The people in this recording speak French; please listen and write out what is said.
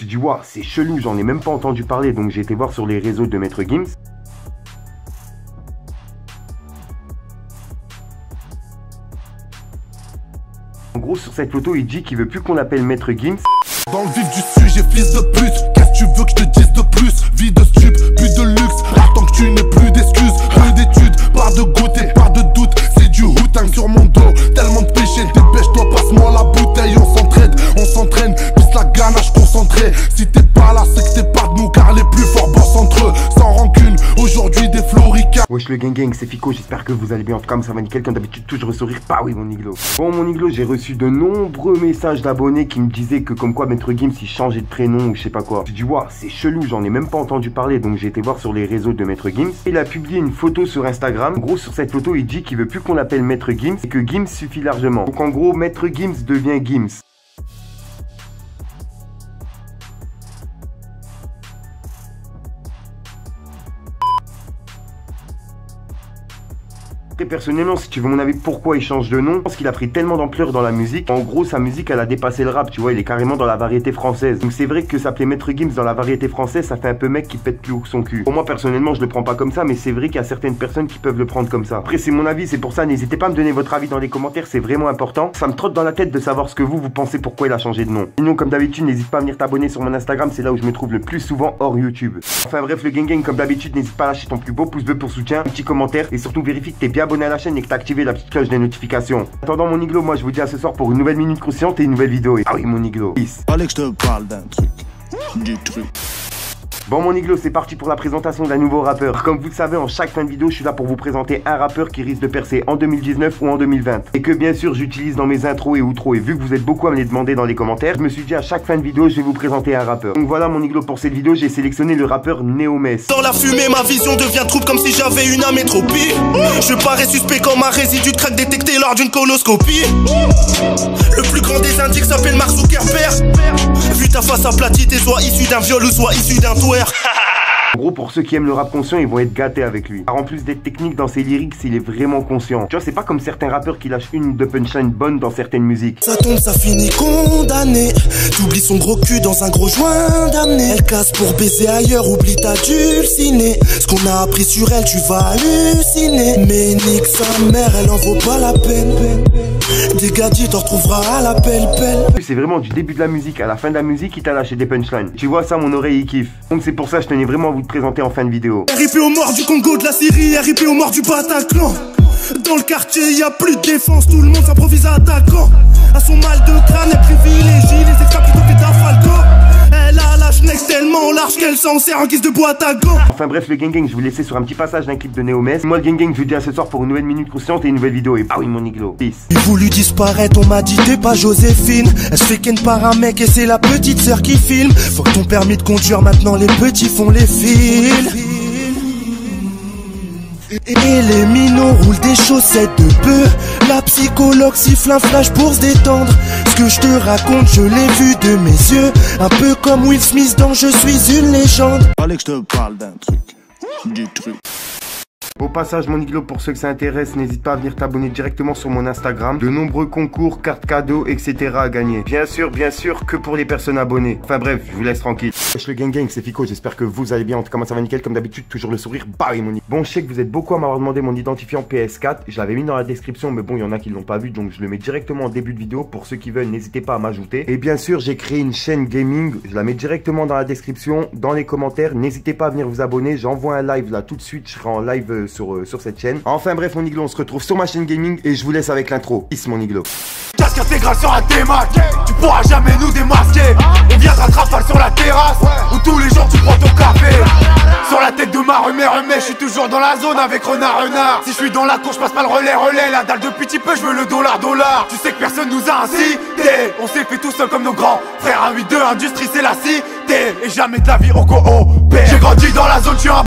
Tu dis, waouh, c'est chelou, j'en ai même pas entendu parler, donc j'ai été voir sur les réseaux de Maître Gims. En gros, sur cette photo, il dit qu'il veut plus qu'on l'appelle Maître Gims. Dans le vif du sujet, fils de pute, qu'est-ce que tu veux que je te dise de plus? Vie de stup, plus de luxe, tant que tu n'aies plus d'excuses, peu d'études, pas de goûter, pas de doute, c'est du houtang sur mon dos, tellement de péché, dépêche-toi, passe-moi la bouteille, on s'entraîne, pisse la ganache concentrée, si t'es pas là, c'est que t'es pas de nous, car les plus forts bossent entre eux, sans rancune, aujourd'hui des floricains. Wesh le gang, c'est Fico, j'espère que vous allez bien, en tout cas ça va nickel, comme d'habitude, toujours le sourire, bah oui mon Niglo. Bon mon Niglo, j'ai reçu de nombreux messages d'abonnés qui me disaient que comme quoi Maître Gims il changeait de prénom ou je sais pas quoi. Je dis waouh, c'est chelou, j'en ai même pas entendu parler, donc j'ai été voir sur les réseaux de Maître Gims. Il a publié une photo sur Instagram. En gros, sur cette photo, il dit qu'il veut plus qu'on l'appelle Maître Gims et que Gims suffit largement. Donc en gros, Maître Gims devient Gims. Personnellement, si tu veux mon avis, pourquoi il change de nom? Je pense qu'il a pris tellement d'ampleur dans la musique. En gros, sa musique, elle a dépassé le rap, tu vois, il est carrément dans la variété française. Donc c'est vrai que s'appeler Maître Gims dans la variété française, ça fait un peu mec qui pète plus haut que son cul. Pour moi, personnellement, je le prends pas comme ça, mais c'est vrai qu'il y a certaines personnes qui peuvent le prendre comme ça. Après, c'est mon avis, c'est pour ça, n'hésitez pas à me donner votre avis dans les commentaires, c'est vraiment important. Ça me trotte dans la tête de savoir ce que vous pensez pourquoi il a changé de nom. Sinon, comme d'habitude, n'hésite pas à venir t'abonner sur mon Instagram, c'est là où je me trouve le plus souvent hors YouTube. Enfin bref, le gang, comme d'habitude, n'hésite pas à lâcher ton plus beau pouce bleu pour soutien, un petit commentaire, et surtout vérifie que t'es bien abonné à la chaîne et que t'as activé la petite cloche des notifications. En attendant mon Niglo, moi je vous dis à ce soir pour une nouvelle minute consciente et une nouvelle vidéo. Ah oui mon Niglo, peace. Fallait que je te parle d'un truc, du truc. Bon mon Niglo, c'est parti pour la présentation d'un nouveau rappeur. Comme vous le savez, en chaque fin de vidéo, je suis là pour vous présenter un rappeur qui risque de percer en 2019 ou en 2020. Et que bien sûr, j'utilise dans mes intros et outros. Et vu que vous êtes beaucoup à me les demander dans les commentaires, je me suis dit à chaque fin de vidéo, je vais vous présenter un rappeur. Donc voilà mon Niglo, pour cette vidéo, j'ai sélectionné le rappeur Néomès. Dans la fumée, ma vision devient trouble comme si j'avais une amétropie. Je parais suspect comme un résidu de crack détecté lors d'une coloscopie. Le plus grand des indices s'appelle Mark Zuckerberg. Vu ta face aplatie, t'es soit issu d'un viol ou soit issu d'un twerk. En gros, pour ceux qui aiment le rap conscient, ils vont être gâtés avec lui. Car en plus d'être technique dans ses lyrics, il est vraiment conscient. Tu vois, c'est pas comme certains rappeurs qui lâchent une ou deux punchlines bonnes dans certaines musiques. Ça tombe, ça finit condamné. T'oublies son gros cul dans un gros joint d'amener. Elle casse pour baiser ailleurs, oublie ta dulcinée. Ce qu'on a appris sur elle, tu vas halluciner. Mais nique sa mère, elle en vaut pas la peine. Des gadgets, t'en retrouveras à la pelle-pelle. C'est vraiment du début de la musique à la fin de la musique, il t'a lâché des punchlines. Tu vois ça, mon oreille, il kiffe. Donc c'est pour ça que je tenais vraiment à vous le présenter en fin de vidéo. RIP aux morts du Congo, de la Syrie, RIP aux morts du Bataclan. Dans le quartier, y a plus de défense, tout le monde s'improvise attaquant. À son mal de crâne, elle privilégie les extras plutôt que Falco. Elle a la schneck tellement large qu'elle s'en sert en guise de boîte à gants. Enfin bref le gang, je vous laissais sur un petit passage d'un clip de Néomès. Moi le gang, je vous dis à ce soir pour une nouvelle minute consciente et une nouvelle vidéo. Et bah oui mon Niglo, peace. Il voulu disparaître, on m'a dit t'es pas Joséphine. Elle se fait ken par un mec et c'est la petite sœur qui filme. Faut que ton permis de conduire, maintenant les petits font les fils. Et les minots roulent des chaussettes de bœuf. La psychologue siffle un flash pour se détendre. Ce que je te raconte, je l'ai vu de mes yeux. Un peu comme Will Smith dans Je suis une légende. Fallait que je te parle d'un truc, du truc. Au passage mon Niglo, pour ceux que ça intéresse, n'hésite pas à venir t'abonner directement sur mon Instagram. De nombreux concours, cartes cadeaux, etc. à gagner. Bien sûr, que pour les personnes abonnées. Enfin bref, je vous laisse tranquille. Wesh le gang, c'est Fico, j'espère que vous allez bien. En tout cas, moi ça va nickel, comme d'habitude, toujours le sourire. Bah oui mon Niglo. Bon, je sais que vous êtes beaucoup à m'avoir demandé mon identifiant PS4. Je l'avais mis dans la description, mais bon, il y en a qui l'ont pas vu, donc je le mets directement en début de vidéo. Pour ceux qui veulent, n'hésitez pas à m'ajouter. Et bien sûr, j'ai créé une chaîne gaming. Je la mets directement dans la description, dans les commentaires. N'hésitez pas à venir vous abonner. J'envoie un live là tout de suite. Je serai en live sur cette chaîne. Enfin bref mon Niglo, on se retrouve sur ma chaîne gaming et je vous laisse avec l'intro. Peace mon Niglo. Casque intégration à démac, tu pourras jamais nous démasquer. On viendra de rafale sur la terrasse, où tous les jours tu prends ton café. Sur la tête de ma remée, je suis toujours dans la zone avec renard. Si je suis dans la cour, je passe pas le relais. La dalle depuis petit peu, je veux le dollar. Tu sais que personne nous a incité. On s'est fait tout seul comme nos grands frères. 1-8-2, industrie c'est la cité. Et jamais de la vie au coopère. J'ai grandi dans la zone, tu es un